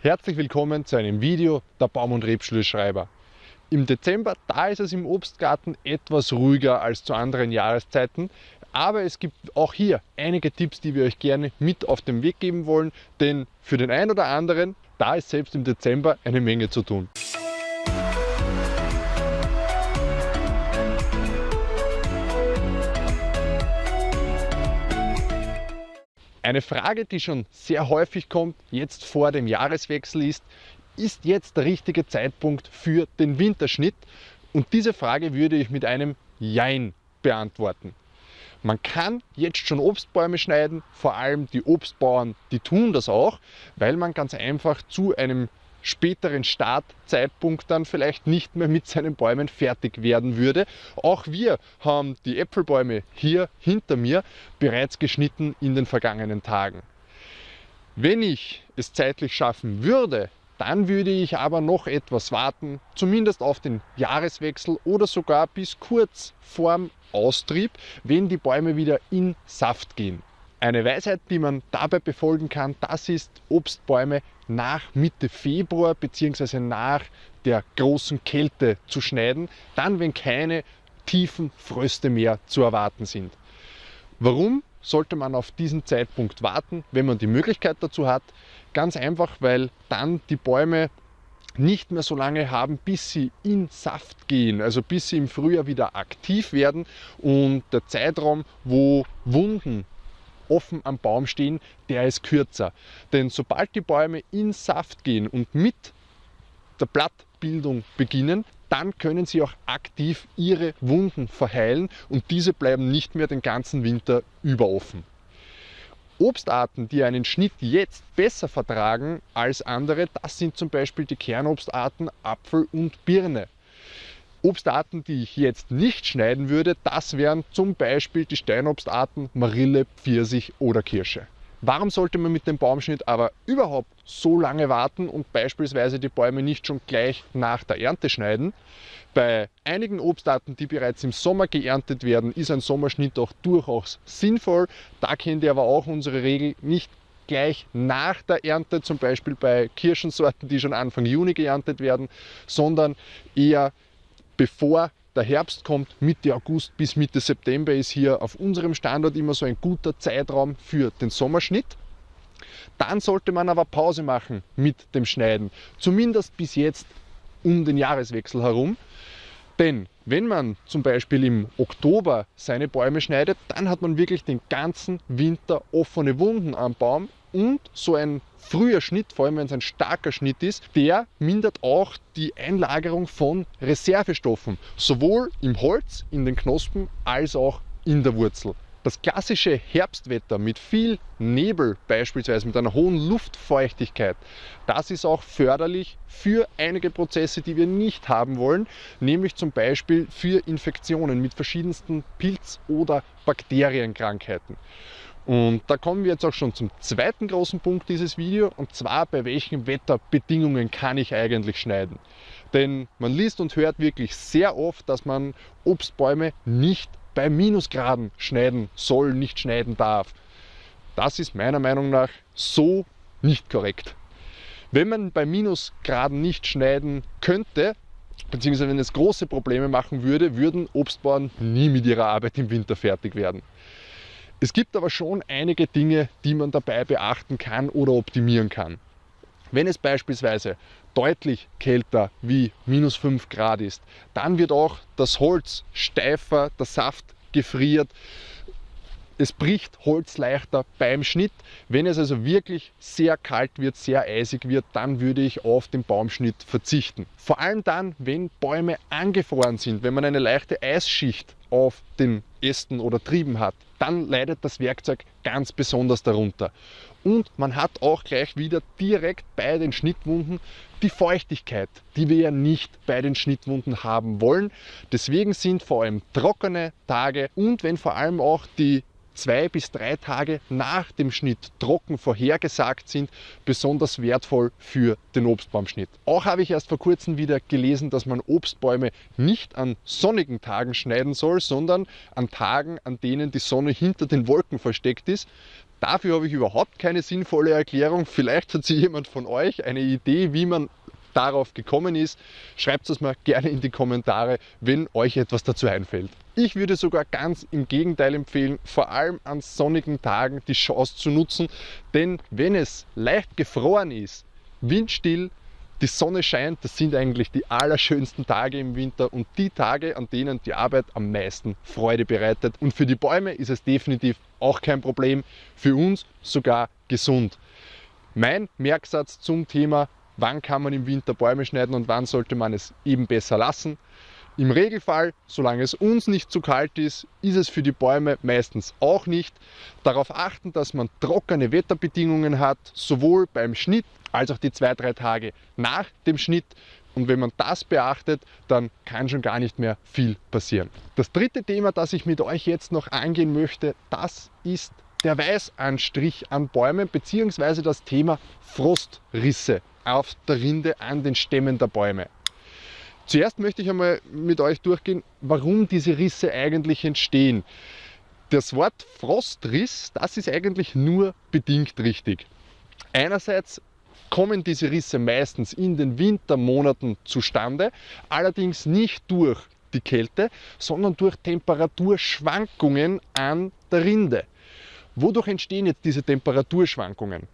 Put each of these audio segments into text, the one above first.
Herzlich willkommen zu einem Video der Baum- und Rebschlussschreiber. Im Dezember, da ist es im Obstgarten etwas ruhiger als zu anderen Jahreszeiten, aber es gibt auch hier einige Tipps, die wir euch gerne mit auf den Weg geben wollen, denn für den einen oder anderen, da ist selbst im Dezember eine Menge zu tun. Eine Frage, die schon sehr häufig kommt, jetzt vor dem Jahreswechsel ist jetzt der richtige Zeitpunkt für den Winterschnitt? Und diese Frage würde ich mit einem Jein beantworten. Man kann jetzt schon Obstbäume schneiden, vor allem die Obstbauern, die tun das auch, weil man ganz einfach zu einem späteren Startzeitpunkt dann vielleicht nicht mehr mit seinen Bäumen fertig werden würde. Auch wir haben die Äpfelbäume hier hinter mir bereits geschnitten in den vergangenen Tagen. Wenn ich es zeitlich schaffen würde, dann würde ich aber noch etwas warten, zumindest auf den Jahreswechsel oder sogar bis kurz vorm Austrieb, wenn die Bäume wieder in Saft gehen. Eine Weisheit, die man dabei befolgen kann, das ist, Obstbäume nach Mitte Februar bzw. nach der großen Kälte zu schneiden, dann wenn keine tiefen Fröste mehr zu erwarten sind. Warum sollte man auf diesen Zeitpunkt warten, wenn man die Möglichkeit dazu hat? Ganz einfach, weil dann die Bäume nicht mehr so lange haben, bis sie in Saft gehen, also bis sie im Frühjahr wieder aktiv werden, und der Zeitraum, wo Wunden offen am Baum stehen, der ist kürzer. Denn sobald die Bäume in Saft gehen und mit der Blattbildung beginnen, dann können sie auch aktiv ihre Wunden verheilen und diese bleiben nicht mehr den ganzen Winter über offen. Obstarten, die einen Schnitt jetzt besser vertragen als andere, das sind zum Beispiel die Kernobstarten Apfel und Birne. Obstarten, die ich jetzt nicht schneiden würde, das wären zum Beispiel die Steinobstarten Marille, Pfirsich oder Kirsche. Warum sollte man mit dem Baumschnitt aber überhaupt so lange warten und beispielsweise die Bäume nicht schon gleich nach der Ernte schneiden? Bei einigen Obstarten, die bereits im Sommer geerntet werden, ist ein Sommerschnitt auch durchaus sinnvoll. Da kennt ihr aber auch unsere Regel: nicht gleich nach der Ernte, zum Beispiel bei Kirschensorten, die schon Anfang Juni geerntet werden, sondern eher bevor der Herbst kommt. Mitte August bis Mitte September ist hier auf unserem Standort immer so ein guter Zeitraum für den Sommerschnitt. Dann sollte man aber Pause machen mit dem Schneiden, zumindest bis jetzt um den Jahreswechsel herum. Denn wenn man zum Beispiel im Oktober seine Bäume schneidet, dann hat man wirklich den ganzen Winter offene Wunden am Baum, und so ein früher Schnitt, vor allem wenn es ein starker Schnitt ist, der mindert auch die Einlagerung von Reservestoffen, sowohl im Holz, in den Knospen, als auch in der Wurzel. Das klassische Herbstwetter mit viel Nebel, beispielsweise mit einer hohen Luftfeuchtigkeit, das ist auch förderlich für einige Prozesse, die wir nicht haben wollen, nämlich zum Beispiel für Infektionen mit verschiedensten Pilz- oder Bakterienkrankheiten. Und da kommen wir jetzt auch schon zum zweiten großen Punkt dieses Videos, und zwar: bei welchen Wetterbedingungen kann ich eigentlich schneiden? Denn man liest und hört wirklich sehr oft, dass man Obstbäume nicht bei Minusgraden schneiden soll, nicht schneiden darf. Das ist meiner Meinung nach so nicht korrekt. Wenn man bei Minusgraden nicht schneiden könnte, beziehungsweise wenn es große Probleme machen würde, würden Obstbauern nie mit ihrer Arbeit im Winter fertig werden. Es gibt aber schon einige Dinge, die man dabei beachten kann oder optimieren kann. Wenn es beispielsweise deutlich kälter wie -5 Grad ist, dann wird auch das Holz steifer, der Saft gefriert, es bricht Holz leichter beim Schnitt. Wenn es also wirklich sehr kalt wird, sehr eisig wird, dann würde ich auf den Baumschnitt verzichten. Vor allem dann, wenn Bäume angefroren sind, wenn man eine leichte Eisschicht auf den Ästen oder Trieben hat, dann leidet das Werkzeug ganz besonders darunter. Und man hat auch gleich wieder direkt bei den Schnittwunden die Feuchtigkeit, die wir ja nicht bei den Schnittwunden haben wollen. Deswegen sind vor allem trockene Tage, und wenn vor allem auch die 2 bis 3 Tage nach dem Schnitt trocken vorhergesagt sind, besonders wertvoll für den Obstbaumschnitt. Auch habe ich erst vor kurzem wieder gelesen, dass man Obstbäume nicht an sonnigen Tagen schneiden soll, sondern an Tagen, an denen die Sonne hinter den Wolken versteckt ist. Dafür habe ich überhaupt keine sinnvolle Erklärung. Vielleicht hat sich jemand von euch eine Idee, wie man darauf gekommen ist. Schreibt es mir gerne in die Kommentare, wenn euch etwas dazu einfällt. Ich würde sogar ganz im Gegenteil empfehlen, vor allem an sonnigen Tagen die Chance zu nutzen, denn wenn es leicht gefroren ist, windstill, die Sonne scheint, das sind eigentlich die allerschönsten Tage im Winter und die Tage, an denen die Arbeit am meisten Freude bereitet. Und für die Bäume ist es definitiv auch kein Problem, für uns sogar gesund. Mein Merksatz zum Thema: Wann kann man im Winter Bäume schneiden und wann sollte man es eben besser lassen? Im Regelfall, solange es uns nicht zu kalt ist, ist es für die Bäume meistens auch nicht. Darauf achten, dass man trockene Wetterbedingungen hat, sowohl beim Schnitt als auch die 2-3 Tage nach dem Schnitt. Und wenn man das beachtet, dann kann schon gar nicht mehr viel passieren. Das dritte Thema, das ich mit euch jetzt noch angehen möchte, das ist der Weißanstrich an Bäumen bzw. das Thema Frostrisse auf der Rinde an den Stämmen der Bäume. Zuerst möchte ich einmal mit euch durchgehen, warum diese Risse eigentlich entstehen. Das Wort Frostriss, das ist eigentlich nur bedingt richtig. Einerseits kommen diese Risse meistens in den Wintermonaten zustande, allerdings nicht durch die Kälte, sondern durch Temperaturschwankungen an der Rinde. Wodurch entstehen jetzt diese Temperaturschwankungen?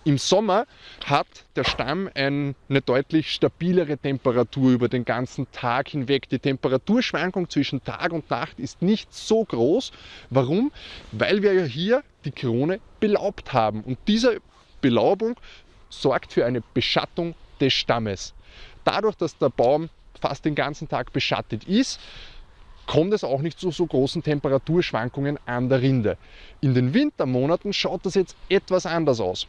Im Sommer hat der Stamm eine deutlich stabilere Temperatur über den ganzen Tag hinweg. Die Temperaturschwankung zwischen Tag und Nacht ist nicht so groß. Warum? Weil wir ja hier die Krone belaubt haben. Und diese Belaubung sorgt für eine Beschattung des Stammes. Dadurch, dass der Baum fast den ganzen Tag beschattet ist, kommt es auch nicht zu so großen Temperaturschwankungen an der Rinde. In den Wintermonaten schaut das jetzt etwas anders aus.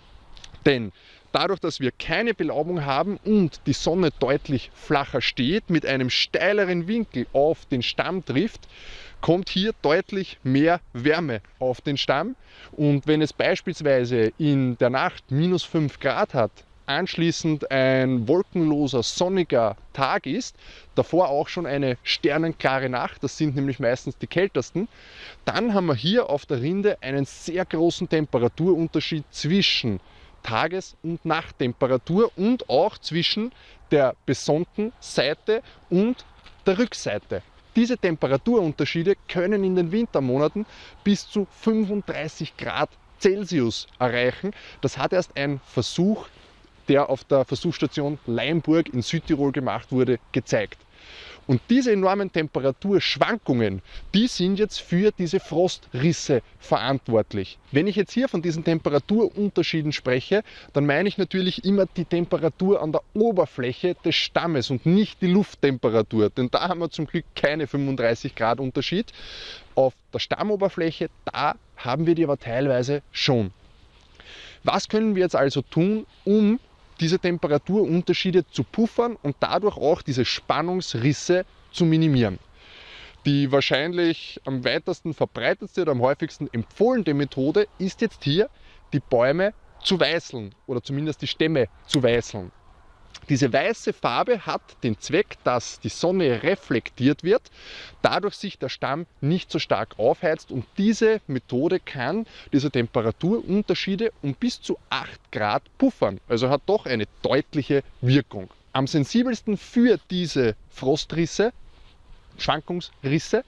Denn dadurch, dass wir keine Belaubung haben und die Sonne deutlich flacher steht, mit einem steileren Winkel auf den Stamm trifft, kommt hier deutlich mehr Wärme auf den Stamm. Und wenn es beispielsweise in der Nacht -5 Grad hat, anschließend ein wolkenloser, sonniger Tag ist, davor auch schon eine sternenklare Nacht, das sind nämlich meistens die kältesten, dann haben wir hier auf der Rinde einen sehr großen Temperaturunterschied zwischen Tages- und Nachttemperatur und auch zwischen der besonnten Seite und der Rückseite. Diese Temperaturunterschiede können in den Wintermonaten bis zu 35 Grad Celsius erreichen. Das hat erst ein Versuch, der auf der Versuchsstation Leimburg in Südtirol gemacht wurde, gezeigt. Und diese enormen Temperaturschwankungen, die sind jetzt für diese Frostrisse verantwortlich. Wenn ich jetzt hier von diesen Temperaturunterschieden spreche, dann meine ich natürlich immer die Temperatur an der Oberfläche des Stammes und nicht die Lufttemperatur. Denn da haben wir zum Glück keine 35 Grad Unterschied. Auf der Stammoberfläche, da haben wir die aber teilweise schon. Was können wir jetzt also tun, um diese Temperaturunterschiede zu puffern und dadurch auch diese Spannungsrisse zu minimieren? Die wahrscheinlich am weitesten verbreitetste oder am häufigsten empfohlene Methode ist jetzt hier, die Bäume zu weißeln oder zumindest die Stämme zu weißeln. Diese weiße Farbe hat den Zweck, dass die Sonne reflektiert wird, dadurch sich der Stamm nicht so stark aufheizt, und diese Methode kann diese Temperaturunterschiede um bis zu 8 Grad puffern, also hat doch eine deutliche Wirkung. Am sensibelsten für diese Frostrisse, Schwankungsrisse,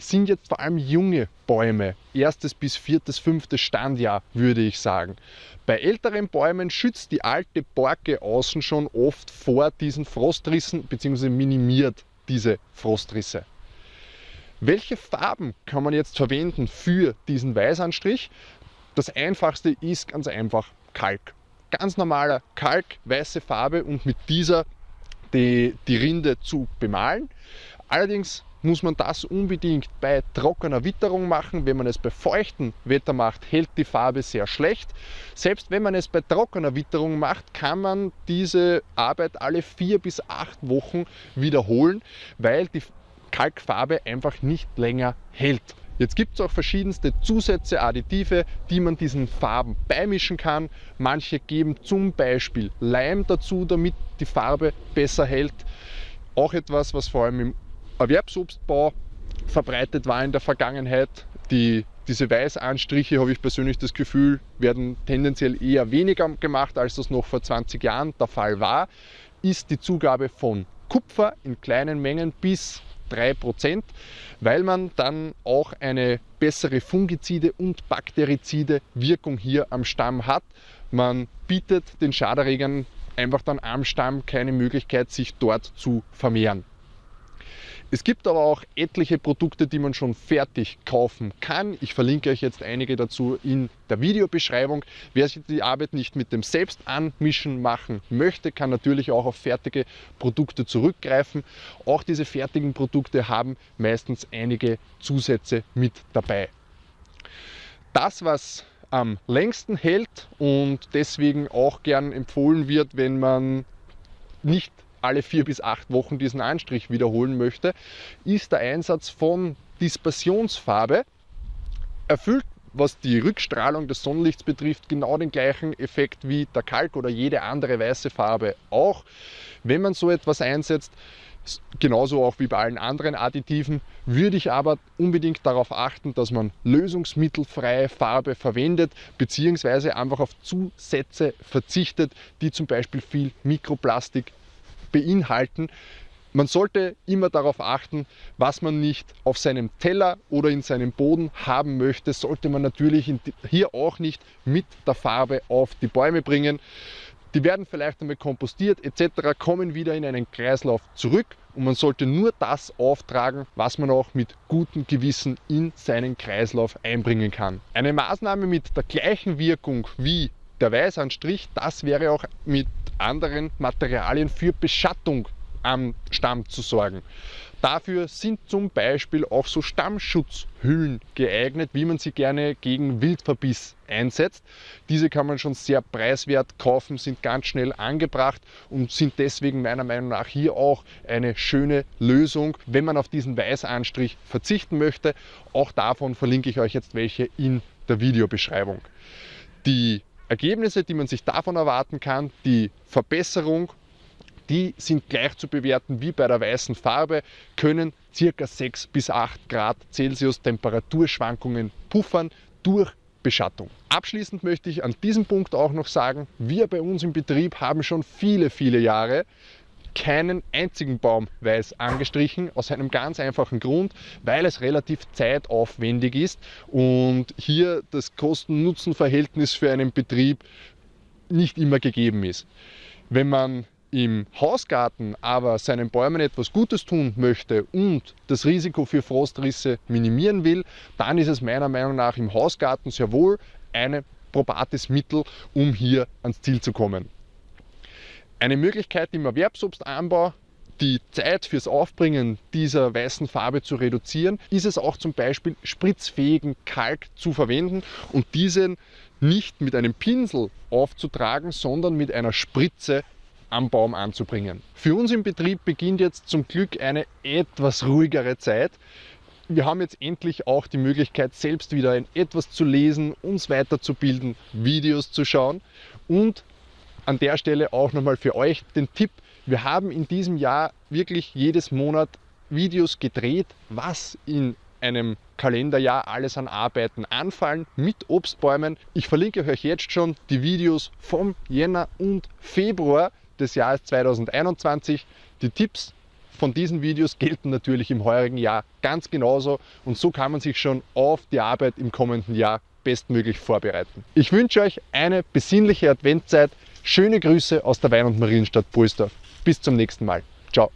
sind jetzt vor allem junge Bäume, 1. bis 4., 5. Standjahr würde ich sagen. Bei älteren Bäumen schützt die alte Borke außen schon oft vor diesen Frostrissen bzw. minimiert diese Frostrisse. Welche Farben kann man jetzt verwenden für diesen Weißanstrich? Das einfachste ist ganz einfach Kalk. Ganz normaler Kalk, weiße Farbe, und mit dieser die Rinde zu bemalen. Allerdings muss man das unbedingt bei trockener Witterung machen. Wenn man es bei feuchtem Wetter macht, hält die Farbe sehr schlecht. Selbst wenn man es bei trockener Witterung macht, kann man diese Arbeit alle 4 bis 8 Wochen wiederholen, weil die Kalkfarbe einfach nicht länger hält. Jetzt gibt es auch verschiedenste Zusätze, Additive, die man diesen Farben beimischen kann. Manche geben zum Beispiel Leim dazu, damit die Farbe besser hält. Auch etwas, was vor allem im Erwerbsobstbau verbreitet war in der Vergangenheit, die Diese Weißanstriche, habe ich persönlich das Gefühl, werden tendenziell eher weniger gemacht, als das noch vor 20 Jahren der Fall war. Ist die Zugabe von Kupfer in kleinen Mengen bis 3%, weil man dann auch eine bessere fungizide und bakterizide Wirkung hier am Stamm hat. Man bietet den Schaderregern einfach dann am Stamm keine Möglichkeit, sich dort zu vermehren. Es gibt aber auch etliche Produkte, die man schon fertig kaufen kann. Ich verlinke euch jetzt einige dazu in der Videobeschreibung. Wer sich die Arbeit nicht mit dem Selbstanmischen machen möchte, kann natürlich auch auf fertige Produkte zurückgreifen. Auch diese fertigen Produkte haben meistens einige Zusätze mit dabei. Das, was am längsten hält und deswegen auch gern empfohlen wird, wenn man nicht alle 4 bis 8 Wochen diesen Anstrich wiederholen möchte, ist der Einsatz von Dispersionsfarbe. Erfüllt, was die Rückstrahlung des Sonnenlichts betrifft, genau den gleichen Effekt wie der Kalk oder jede andere weiße Farbe auch. Wenn man so etwas einsetzt, genauso auch wie bei allen anderen Additiven, würde ich aber unbedingt darauf achten, dass man lösungsmittelfreie Farbe verwendet, beziehungsweise einfach auf Zusätze verzichtet, die zum Beispiel viel Mikroplastik beinhalten. Man sollte immer darauf achten, was man nicht auf seinem Teller oder in seinem Boden haben möchte, sollte man natürlich hier auch nicht mit der Farbe auf die Bäume bringen. Die werden vielleicht einmal kompostiert etc., kommen wieder in einen Kreislauf zurück und man sollte nur das auftragen, was man auch mit gutem Gewissen in seinen Kreislauf einbringen kann. Eine Maßnahme mit der gleichen Wirkung wie der Weißanstrich, das wäre auch mit anderen Materialien für Beschattung am Stamm zu sorgen. Dafür sind zum Beispiel auch so Stammschutzhüllen geeignet, wie man sie gerne gegen Wildverbiss einsetzt. Diese kann man schon sehr preiswert kaufen, sind ganz schnell angebracht und sind deswegen meiner Meinung nach hier auch eine schöne Lösung, wenn man auf diesen Weißanstrich verzichten möchte. Auch davon verlinke ich euch jetzt welche in der Videobeschreibung. Die Ergebnisse, die man sich davon erwarten kann, die Verbesserung, die sind gleich zu bewerten wie bei der weißen Farbe, können ca. 6 bis 8 Grad Celsius Temperaturschwankungen puffern durch Beschattung. Abschließend möchte ich an diesem Punkt auch noch sagen, wir bei uns im Betrieb haben schon viele Jahre keinen einzigen Baum weiß angestrichen, aus einem ganz einfachen Grund, weil es relativ zeitaufwendig ist und hier das Kosten-Nutzen-Verhältnis für einen Betrieb nicht immer gegeben ist. Wenn man im Hausgarten aber seinen Bäumen etwas Gutes tun möchte und das Risiko für Frostrisse minimieren will, dann ist es meiner Meinung nach im Hausgarten sehr wohl ein probates Mittel, um hier ans Ziel zu kommen. Eine Möglichkeit im Erwerbsobstanbau, die Zeit fürs Aufbringen dieser weißen Farbe zu reduzieren, ist es auch zum Beispiel spritzfähigen Kalk zu verwenden und diesen nicht mit einem Pinsel aufzutragen, sondern mit einer Spritze am Baum anzubringen. Für uns im Betrieb beginnt jetzt zum Glück eine etwas ruhigere Zeit. Wir haben jetzt endlich auch die Möglichkeit, selbst wieder etwas zu lesen, uns weiterzubilden, Videos zu schauen und an der Stelle auch nochmal für euch den Tipp, wir haben in diesem Jahr wirklich jedes Monat Videos gedreht, was in einem Kalenderjahr alles an Arbeiten anfallen mit Obstbäumen. Ich verlinke euch jetzt schon die Videos vom Jänner und Februar des Jahres 2021. Die Tipps von diesen Videos gelten natürlich im heurigen Jahr ganz genauso und so kann man sich schon auf die Arbeit im kommenden Jahr bestmöglich vorbereiten. Ich wünsche euch eine besinnliche Adventszeit. Schöne Grüße aus der Wein- und Marienstadt Pohlsdorf. Bis zum nächsten Mal. Ciao.